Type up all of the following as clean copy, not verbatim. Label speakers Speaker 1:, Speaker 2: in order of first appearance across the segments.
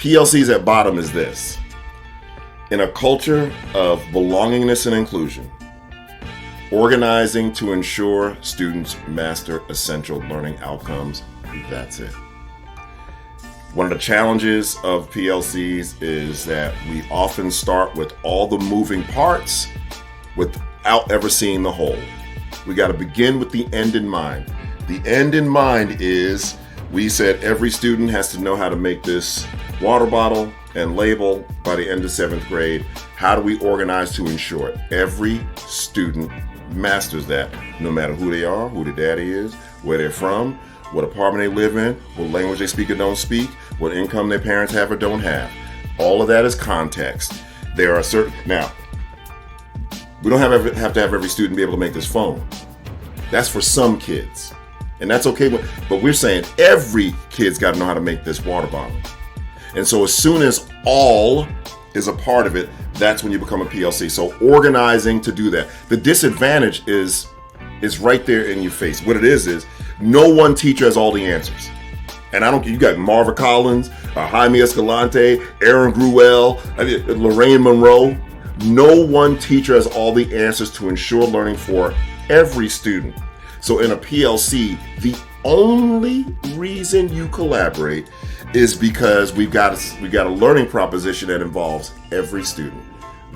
Speaker 1: PLC's at bottom is this. In a culture of belongingness and inclusion, organizing to ensure students master essential learning outcomes, that's it. One of the challenges of PLCs is that we often start with all the moving parts without ever seeing the whole. We got to begin with the end in mind. The end in mind is, we said every student has to know how to make this water bottle and label by the end of 7th grade. How do we organize to ensure it? Every student masters that, no matter who they are, who their daddy is, where they're from, what apartment they live in, what language they speak or don't speak, what income their parents have or don't have. All of that is context. There are certain, now, we don't have to have every student be able to make this phone. That's for some kids. And that's okay, but we're saying every kid's got to know how to make this water bottle. And so as soon as all is a part of it, that's when you become a PLC. So organizing to do that. The disadvantage is right there in your face. What it is no one teacher has all the answers. And you got Marva Collins, Jaime Escalante, Aaron Gruelle, Lorraine Monroe. No one teacher has all the answers to ensure learning for every student. So in a PLC, the only reason you collaborate is because we've got a learning proposition that involves every student.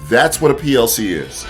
Speaker 1: That's what a PLC is.